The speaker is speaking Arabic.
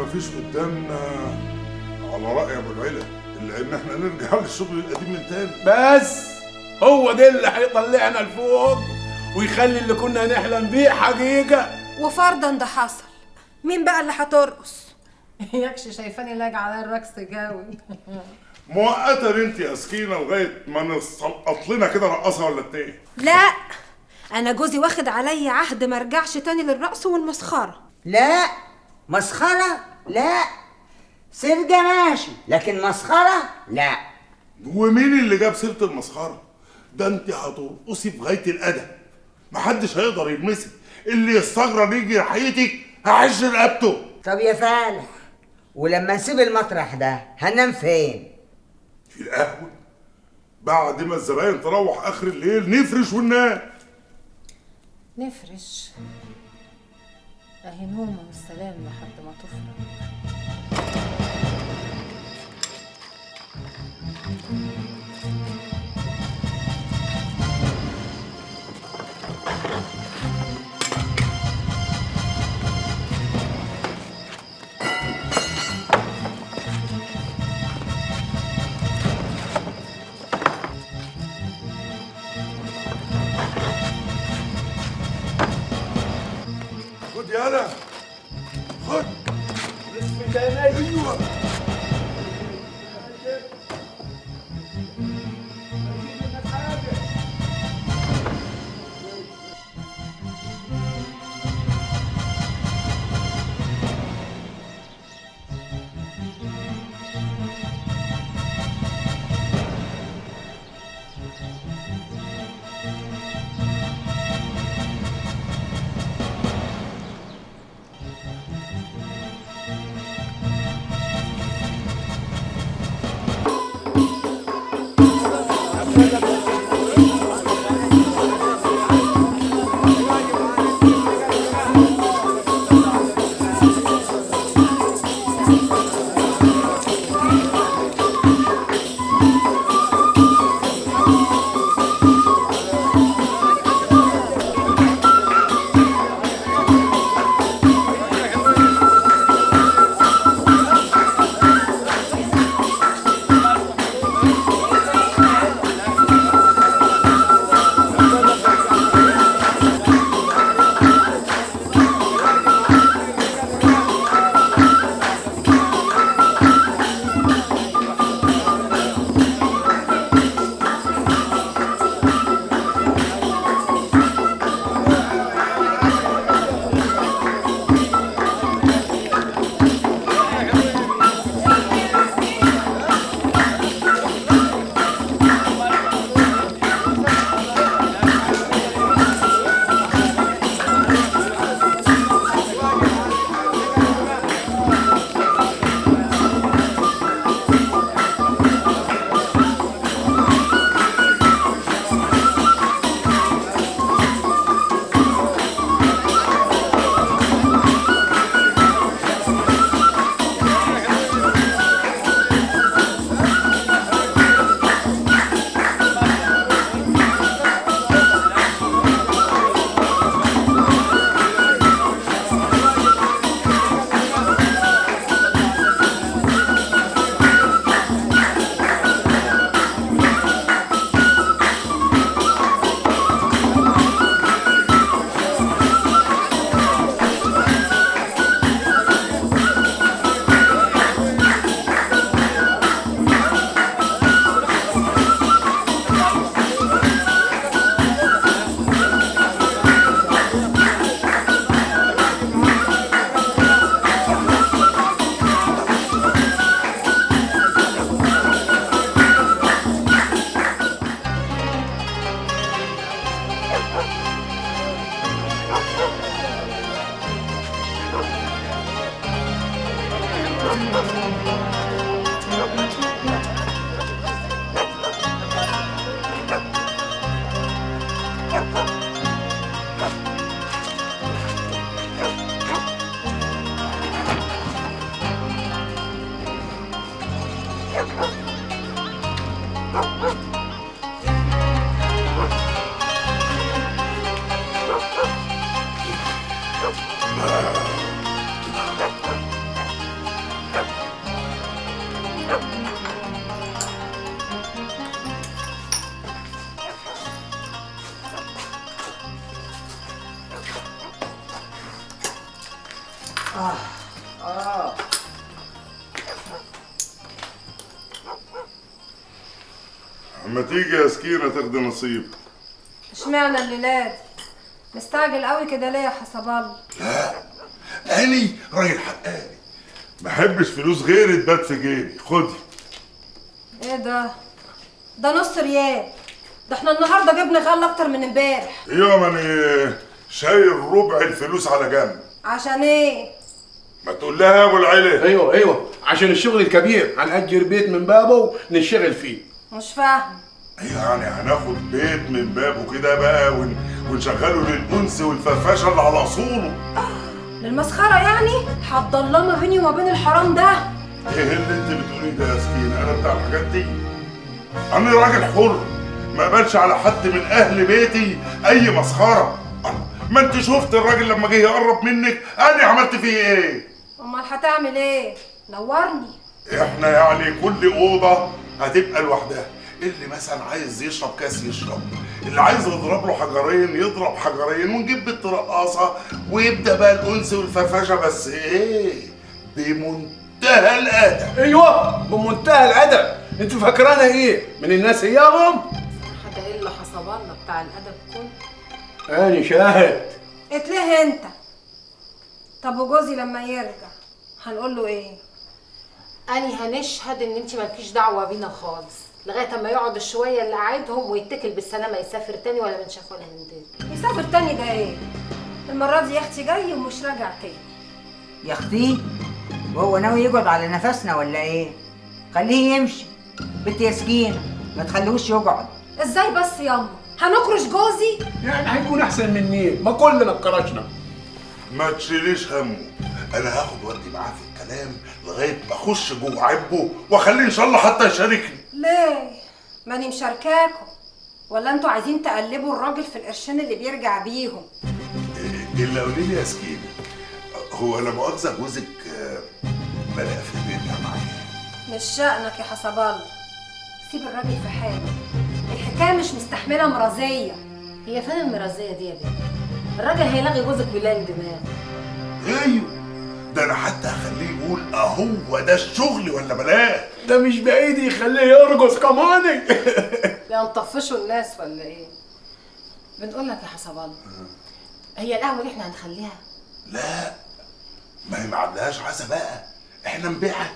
مفيش قدامنا على رأي ابو العلا الا ان احنا نرجع للشغل القديم من تاني. بس هو ده اللي هيطلعنا لفوق ويخلي اللي كنا نحلم بيه حقيقة. وفرضا ده حصل، مين بقى اللي هترقص؟ ياكش شايفاني لاجع على الرقص جاوي. مؤقتا انت يا سكينه لغايه ما نسقط لنا كده رقاصه ولا اتنين. لا، انا جوزي واخد عليا عهد ما ارجعش تاني للرقص والمسخره. لا مسخرة لا، سرجة ماشي لكن مسخرة لا. ومين اللي جاب سيره المسخره؟ ده انت هترقصي في غايه الادب، محدش هيقدر يلمسك، اللي يستغرب يجي ناحيتك هعش رقبته. طب يا فالح، ولما نسيب المطرح ده هننام فين؟ في القهوه بعد ما الزباين تروح اخر الليل نفرش وننام. نفرش اهي نومه والسلام لحد ما تفرق. خد يالا خد. اسمي تاني. ايوه اما تيجي يا سكينه تاخدي نصيب. اشمعنى الليلاد مستعجل قوي كده ليه يا حسب الله؟ اني راجل حقاني، ما احبش فلوس غيري تبات في جيبي. خدي. ايه ده؟ ده نص ريال. ده احنا النهارده جبنا غل اكتر من امبارح. ايوه، ماني شايل ربع الفلوس على جنب. عشان ايه؟ ما تقول لها يا ابو العيله. ايوه عشان الشغل الكبير، هنأجر بيت من بابه نشتغل فيه. مش فاهم. يعني هناخد بيت من بابه كده بقى ونشغله للانس والفرفشه اللي على اصوله. للمسخره يعني؟ هتضل ما بيني وما بين الحرام ده؟ ايه اللي انت بتقوليه ده يا سكينه؟ انا بتاع الحاجات دي. انا راجل حر، ما اقبلش على حد من اهل بيتي اي مسخره. ما انت شفت الراجل لما جه يقرب منك انا عملت فيه ايه؟ امال هتعمل ايه؟ نورني. احنا يعني كل اوضه هتبقى لوحدها. اللي مثلا عايز يشرب كاس يشرب، اللي عايز يضرب له حجرين يضرب حجرين، ونجيب بنت رقاصه ويبدا بقى الانس والفرفشه. بس ايه؟ بمنتهى الادب. ايوه بمنتهى الادب. انت فاكرانا ايه؟ من الناس اياهم؟ حاجه الا حسب الله بتاع الادب كله. انا شاهد. اتليه انت. طب وجوزي لما يرجع هنقول له ايه؟ اني هنشهد ان انت مالكيش دعوه بينا خالص لغايه اما يقعد الشويه اللي قاعدهم ويتكل بالسلامه، يسافر تاني ولا من شاف ولا من دري. يسافر تاني ده ايه؟ المره دي يا اختي جاي ومش راجع تاني. يا اختي، وهو ناوي يقعد على نفسنا ولا ايه؟ خليه يمشي. بنت يا سكينه ما تخليهوش يقعد. ازاي بس ياما؟ هنكرش جوزي؟ يعني هيكون احسن مني؟ ما كلنا اتكرشنا. ما تشيليش همه، انا هاخد ودي معاه في الكلام لغايه ما اخش جوه عبه واخليه ان شاء الله حتى يشاركني. ليه؟ ماني مشاركاكم. ولا انتوا عايزين تقلبوا الراجل في القرشين اللي بيرجع بيهم؟ اللي قولي لي يا سكينه، هو لا مؤاخذه جوزك بدأ في بيرجع معايا؟ مش شأنك يا حسب الله. سيب الراجل في حاله. الحكايه مش مستحمله مرازيه. هي فين المرازيه دي يا بنت؟ الراجل هيلاغي جوزك ويلاقي دماغ. ايوه، ده انا حتى هخليه يقول اهو ده الشغل ولا بلاش. ده مش بايدي يخليه يرقص كماني. بقى نطفشوا الناس ولا ايه؟ بنقول لك يا حسب الله، هي القهوه دي احنا هنخليها؟ لا، ما هي ما عندهاش عزا بقى، احنا نبيعها